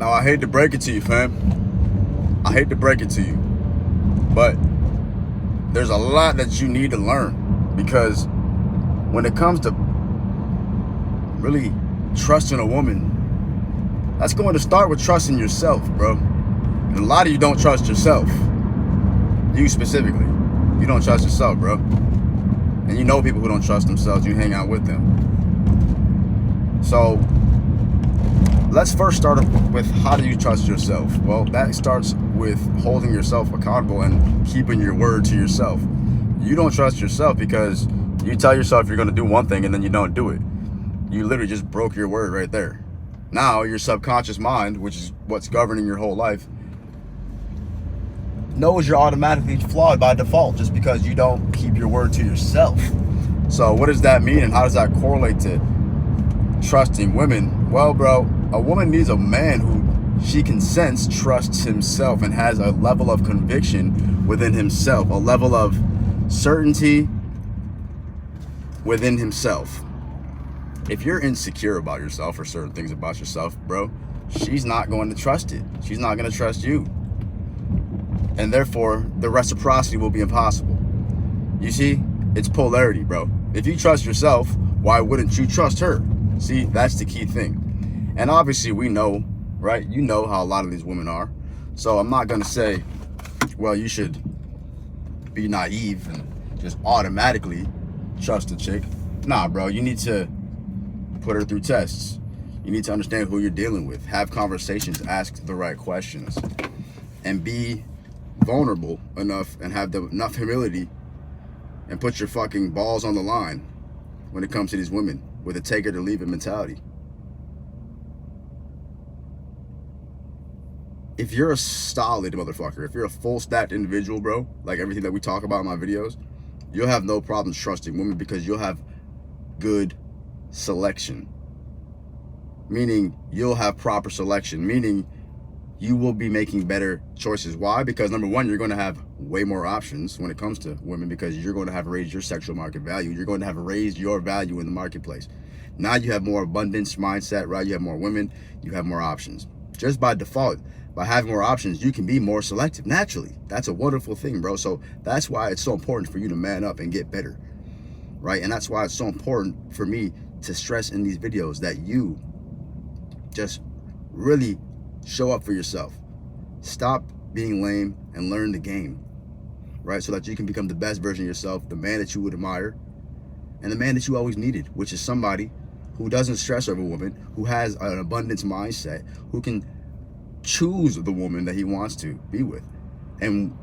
Now, I hate to break it to you, fam. I hate to break it to you. But there's a lot that you need to learn, because when it comes to really trusting a woman, that's going to start with trusting yourself, bro. And a lot of you don't trust yourself. You specifically. You don't trust yourself, bro. And you know people who don't trust themselves. You hang out with them. So let's first start with, how do you trust yourself? Well, that starts with holding yourself accountable and keeping your word to yourself. You don't trust yourself because you tell yourself you're going to do one thing and then you don't do it. You literally just broke your word right there. Now your subconscious mind, which is what's governing your whole life, knows you're automatically flawed by default just because you don't keep your word to yourself. So what does that mean, and how does that correlate to trusting women? Well, bro, a woman needs a man who she can sense trusts himself and has a level of conviction within himself, a level of certainty within himself. If you're insecure about yourself or certain things about yourself, bro, she's not going to trust it. She's not going to trust you. And therefore, the reciprocity will be impossible. You see, it's polarity, bro. If you trust yourself, why wouldn't you trust her? See, that's the key thing. And obviously we know, right? You know how a lot of these women are. So I'm not going to say, well, you should be naive and just automatically trust a chick. Nah, bro, you need to put her through tests. You need to understand who you're dealing with. Have conversations, ask the right questions, and be vulnerable enough and have enough humility and put your fucking balls on the line when it comes to these women with a take it or leave it mentality. If you're a solid motherfucker, if you're a full stacked individual, bro, like everything that we talk about in my videos, you'll have no problems trusting women because you'll have good selection. Meaning you'll have proper selection, meaning you will be making better choices. Why? Because number one, you're going to have way more options when it comes to women, because you're going to have raised your sexual market value. You're going to have raised your value in the marketplace. Now you have more abundance mindset, right? You have more women, you have more options. Just by default, by having more options, you can be more selective naturally. That's a wonderful thing, bro. So that's why it's so important for you to man up and get better, right? And that's why it's so important for me to stress in these videos that you just really show up for yourself. Stop being lame and learn the game, right? So that you can become the best version of yourself, the man that you would admire, and the man that you always needed, which is somebody who doesn't stress over a woman, who has an abundance mindset, who can choose the woman that he wants to be with. And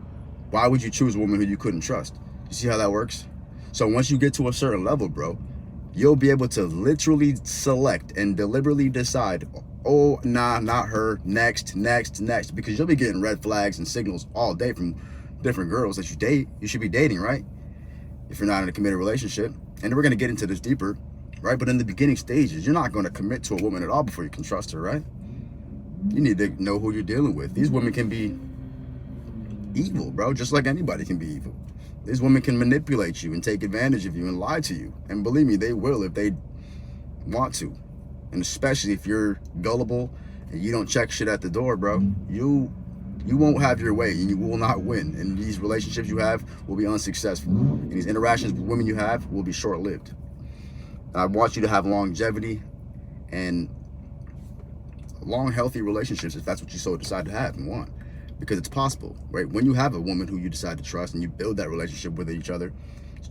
why would you choose a woman who you couldn't trust? You see how that works? So once you get to a certain level, bro, you'll be able to literally select and deliberately decide, oh, nah, not her, next, because you'll be getting red flags and signals all day from different girls that you date. You should be dating, right? If you're not in a committed relationship. And we're going to get into this deeper, right? But in the beginning stages, you're not going to commit to a woman at all before you can trust her, right? You need to know who you're dealing with. These women can be evil, bro, just like anybody can be evil. These women can manipulate you and take advantage of you and lie to you. And believe me, they will if they want to. And especially if you're gullible and you don't check shit at the door, bro, you won't have your way and you will not win. And these relationships you have will be unsuccessful. And these interactions with women you have will be short-lived. I want you to have longevity and long, healthy relationships if that's what you so decide to have and want. Because it's possible, right? When you have a woman who you decide to trust and you build that relationship with each other,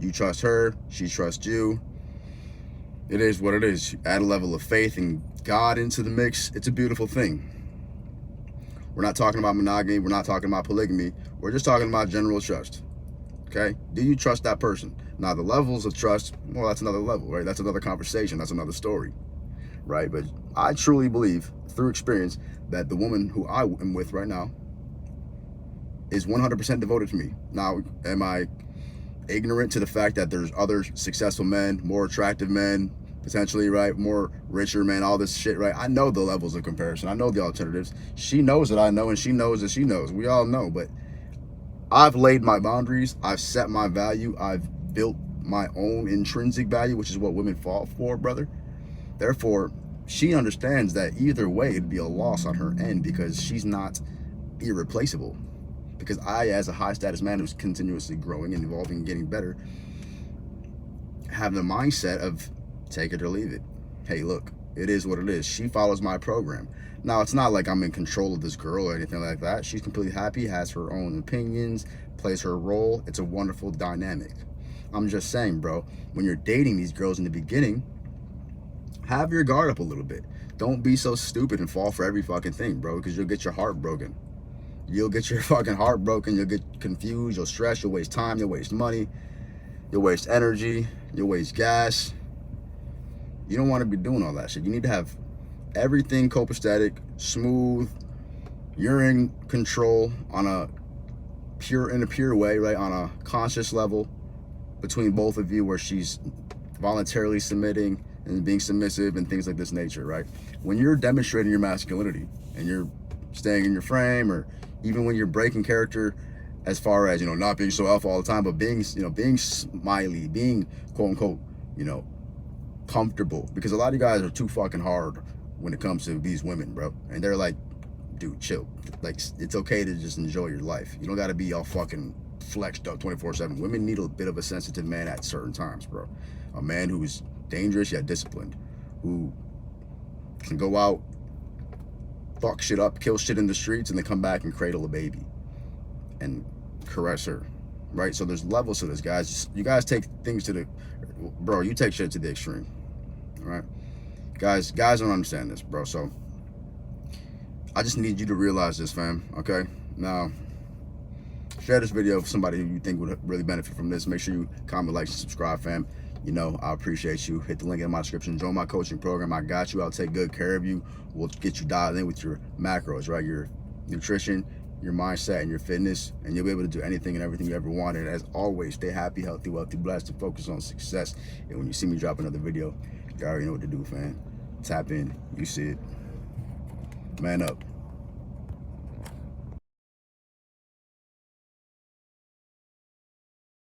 you trust her, she trusts you. It is what it is. You add a level of faith and God into the mix. It's a beautiful thing. We're not talking about monogamy. We're not talking about polygamy. We're just talking about general trust. Okay? Do you trust that person? Now, the levels of trust, well, that's another level, right? That's another conversation. That's another story, right? But I truly believe, through experience, that the woman who I am with right now is 100% devoted to me. Now, am I ignorant to the fact that there's other successful men, more attractive men, potentially, right? More richer men, all this shit, right? I know the levels of comparison. I know the alternatives. She knows that I know, and she knows that she knows. We all know, but I've laid my boundaries. I've set my value. I've built my own intrinsic value, which is what women fall for, brother. Therefore, she understands that either way it'd be a loss on her end, because she's not irreplaceable. Because I, as a high status man who's continuously growing and evolving and getting better, have the mindset of take it or leave it. Hey, look, it is what it is. She follows my program. Now, it's not like I'm in control of this girl or anything like that. She's completely happy, has her own opinions, plays her role. It's a wonderful dynamic. I'm just saying, bro, when you're dating these girls in the beginning, have your guard up a little bit. Don't be so stupid and fall for every fucking thing, bro, because you'll get your heart broken. You'll get your fucking heart broken. You'll get confused. You'll stress. You'll waste time. You'll waste money. You'll waste energy. You'll waste gas. You don't want to be doing all that shit. You need to have everything copacetic, smooth. You're in control in a pure way, right? On a conscious level between both of you, where she's voluntarily submitting and being submissive and things like this nature, right? When you're demonstrating your masculinity and you're staying in your frame, or even when you're breaking character, as far as, not being so alpha all the time, but being, being smiley, being quote unquote, comfortable, because a lot of you guys are too fucking hard when it comes to these women, bro. And they're like, dude, chill. Like, it's okay to just enjoy your life. You don't got to be all fucking flexed up 24/7. Women need a bit of a sensitive man at certain times, bro. A man who's dangerous yet disciplined, who can go out, fuck shit up, kill shit in the streets, and then come back and cradle a baby and caress her, right? So there's levels to this, guys. You guys take things to the, bro, you take shit to the extreme, all right? Guys don't understand this, bro. So I just need you to realize this, fam, okay? Now, share this video with somebody who you think would really benefit from this. Make sure you comment, like, and subscribe, fam. I appreciate you. Hit the link in my description. Join my coaching program. I got you. I'll take good care of you. We'll get you dialed in with your macros, right? Your nutrition, your mindset, and your fitness, and you'll be able to do anything and everything you ever wanted. As always, stay happy, healthy, wealthy, blessed, and focus on success. And when you see me drop another video, you already know what to do, fam. Tap in. You see it. Man up.